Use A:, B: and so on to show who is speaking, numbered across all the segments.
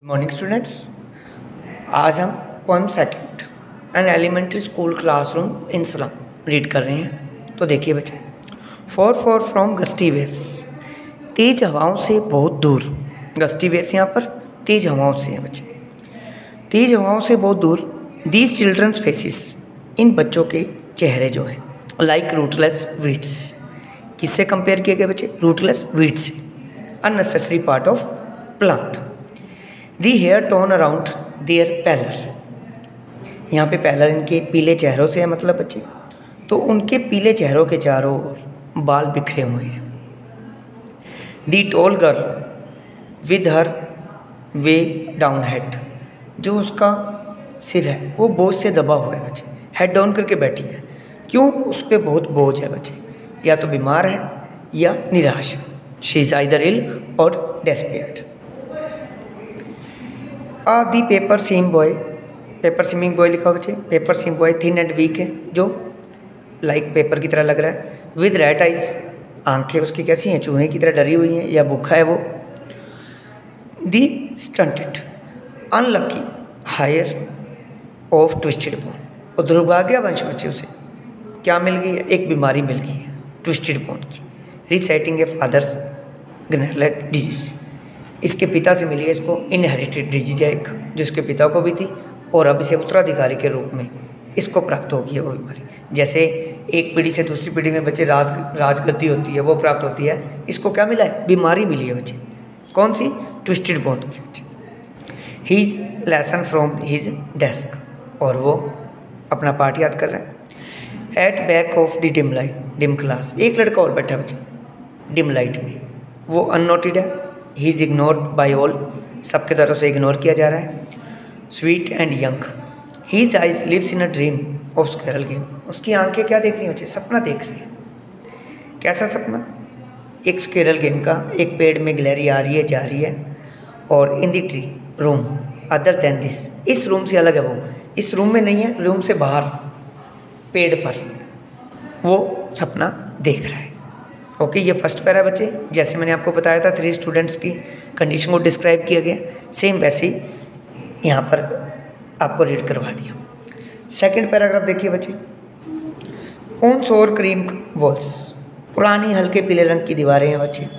A: Morning students, आज हम poem second an elementary school classroom in slum read कर रहे हैं। तो देखिए बच्चे, for for from gusty waves, तेज हवाओं से बहुत दूर। गस्टी वेव्स यहाँ पर तेज हवाओं से हैं बच्चे, तेज हवाओं से बहुत दूर। दीज चिल्ड्रंस फेसिस, इन बच्चों के चेहरे जो हैं लाइक रूटलेस वीड्स। किससे कंपेयर किए गए बच्चे? रूटलेस वीड से, unnecessary part of plant. The hair tone around their pallor, यहाँ पे पैलर इनके पीले चेहरों से है मतलब बच्चे, तो उनके पीले चेहरों के चारों ओर बाल बिखरे हुए हैं। The tall girl with her weighed down head, जो उसका सिर है वो बोझ से दबा हुआ है बच्चे, हेड डाउन करके बैठी है। क्यों? उस पर बहुत बोझ है बच्चे, या तो बीमार है या निराश है। शी इज़ आइदर इल और desperate. The paper seem boy, paper seeming boy लिखा बच्चे, paper seem boy thin and weak है, जो लाइक पेपर की तरह लग रहा है। विद रेड आइज, आंखें उसकी कैसी हैं? चूहे की तरह डरी हुई हैं या भूखा है वो। The stunted unlucky heir of twisted bone, और दुर्भाग्यवंश बच्चे उसे क्या मिल गई है? एक बीमारी मिल गई है ट्विस्टेड बोन की। रिसेटिंग ए फादर्स ग्नेरलेट डिजीज, इसके पिता से मिली है इसको इनहेरिटेड डिजीज है एक, जो इसके पिता को भी थी और अब इसे उत्तराधिकारी के रूप में इसको प्राप्त होगी है वो बीमारी। जैसे एक पीढ़ी से दूसरी पीढ़ी में बच्चे राजगद्दी होती है वो प्राप्त होती है, इसको क्या मिला है? बीमारी मिली है बच्चे। कौन सी? ट्विस्टेड बोन की। His lesson from his desk, और वो अपना पाठ याद कर रहा है। At back of the dim light, dim class, एक लड़का और बैठा है बच्चे डिम लाइट में, वो अननोटेड है। He is ignored by all, सबके तरफ से इग्नोर किया जा रहा है। Sweet and young, his eyes lives in a dream of squirrel game, उसकी आंखें क्या देख रही हैं बच्चे? सपना देख रही हैं। कैसा सपना? एक स्क्वेरल गेम का, एक पेड़ में गिलहरी आ रही है जा रही है, और in the tree room other than this, इस रूम से अलग है वो, इस रूम में नहीं है, रूम से बाहर पेड़ पर वो सपना देख रहा है। ओके, ये फर्स्ट पैरा बच्चे, जैसे मैंने आपको बताया था 3 स्टूडेंट्स की कंडीशन को डिस्क्राइब किया गया, सेम वैसे ही यहाँ पर आपको रीड करवा दिया। सेकंड पैराग्राफ देखिए बच्चे। ऑन सोर क्रीम वॉल्स, पुरानी हल्के पीले रंग की दीवारें हैं बच्चे।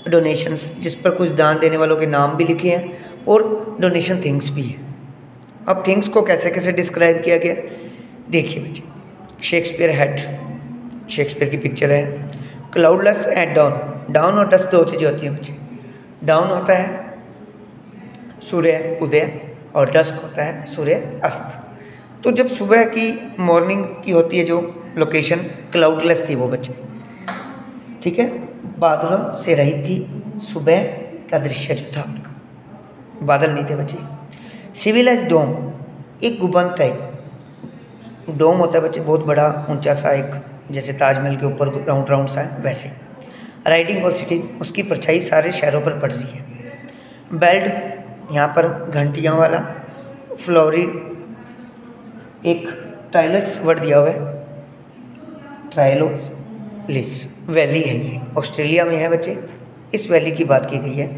A: डोनेशंस, जिस पर कुछ दान देने वालों के नाम भी लिखे हैं, और डोनेशन थिंग्स भी है। अब थिंग्स को कैसे कैसे डिस्क्राइब किया गया देखिए बच्चे। शेक्सपियर हेड, शेक्सपियर की पिक्चर है। क्लाउडलेस एट डाउन, डाउन और डस्ट दो चीज़ें होती हैं बच्चे। डाउन होता है सूर्य उदय और डस्क होता है सूर्य अस्त। तो जब सुबह की मॉर्निंग की होती है जो लोकेशन, क्लाउडलेस थी वो बच्चे, ठीक है, बादलों से रहित थी सुबह का दृश्य जो था उनका, बादल नहीं थे बच्चे। सिविलाइज डोम, एक गुंबद टाइप डोम होता है बच्चे, बहुत बड़ा ऊंचा सा, एक जैसे ताजमहल के ऊपर राउंड राउंड सा है वैसे। राइडिंग ऑल सिटी, उसकी परछाई सारे शहरों पर पड़ रही है। बेल्ट, यहाँ पर घंटियाँ वाला। फ्लोरी, एक ट्राइलस वर्ड दिया हुआ है, ट्राइलोलिस वैली है ये, ऑस्ट्रेलिया में है बच्चे, इस वैली की बात की गई है।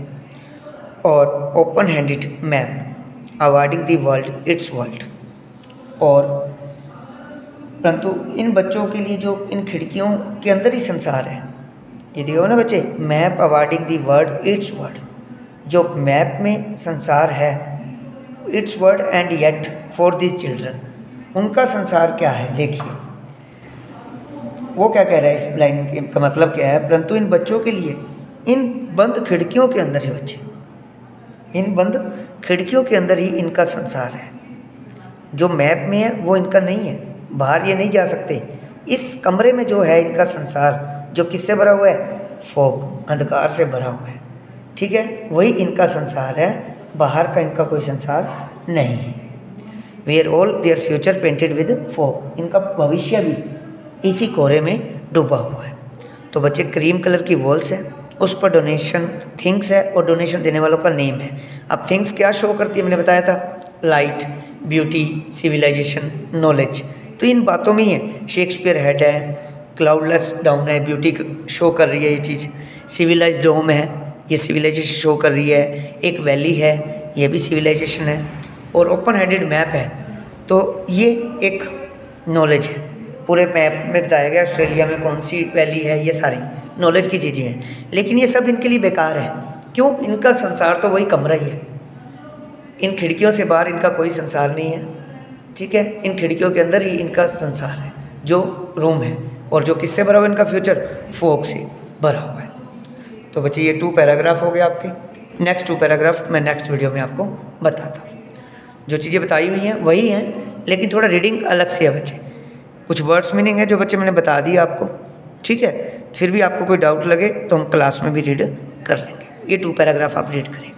A: और open handed map awarding the world it's world, और परंतु इन बच्चों के लिए जो इन खिड़कियों के अंदर ही संसार है, ये देखो ना बच्चे, map awarding the word it's word, जो मैप में संसार है, it's word and yet for this children, उनका संसार क्या है देखिए। वो क्या कह रहा है इस लाइन का मतलब क्या है? परंतु इन बच्चों के लिए इन बंद खिड़कियों के अंदर ही बच्चे, इन बंद खिड़कियों के अंदर ही इनका संसार है। जो मैप में है वो इनका नहीं है, बाहर ये नहीं जा सकते। इस कमरे में जो है इनका संसार, जो किससे भरा हुआ है? फॉग, अंधकार से भरा हुआ है, ठीक है, वही इनका संसार है, बाहर का इनका कोई संसार नहीं है। Where all their future painted with fog, इनका भविष्य भी इसी कोहरे में डूबा हुआ है। तो बच्चे क्रीम कलर की वॉल्स है, उस पर डोनेशन थिंग्स है और डोनेशन देने वालों का नेम है। अब थिंग्स क्या शो करती है? मैंने बताया था, लाइट, ब्यूटी, सिविलाइजेशन, नॉलेज, तो इन बातों में ही है। शेक्सपियर हेड है, क्लाउडलेस डाउन है, ब्यूटी शो कर रही है ये चीज़। सिविलाइज डोम है, ये सिविलाइजेशन शो कर रही है। एक वैली है, ये भी सिविलाइजेशन है, और ओपन हेडेड मैप है। तो ये एक नॉलेज है, पूरे मैप में बताया गया ऑस्ट्रेलिया में कौन सी वैली है, ये सारी नॉलेज की चीज़ें हैं। लेकिन ये सब इनके लिए बेकार है। क्यों? इनका संसार तो वही कमरा ही है, इन खिड़कियों से बाहर इनका कोई संसार नहीं है। ठीक है, इन खिड़कियों के अंदर ही इनका संसार है, जो रूम है, और जो किससे भरा हुआ है इनका फ्यूचर, फॉग से भरा हुआ है। तो बच्चे ये 2 पैराग्राफ हो गए आपके। नेक्स्ट 2 पैराग्राफ मैं नेक्स्ट वीडियो में आपको बताता हूँ। जो चीज़ें बताई हुई हैं वही हैं, लेकिन थोड़ा रीडिंग अलग से है बच्चे। कुछ वर्ड्स मीनिंग है जो बच्चे मैंने बता दिया आपको। ठीक है, फिर भी आपको कोई डाउट लगे तो हम क्लास में भी रीड कर लेंगे। ये 2 पैराग्राफ आप रीड करें।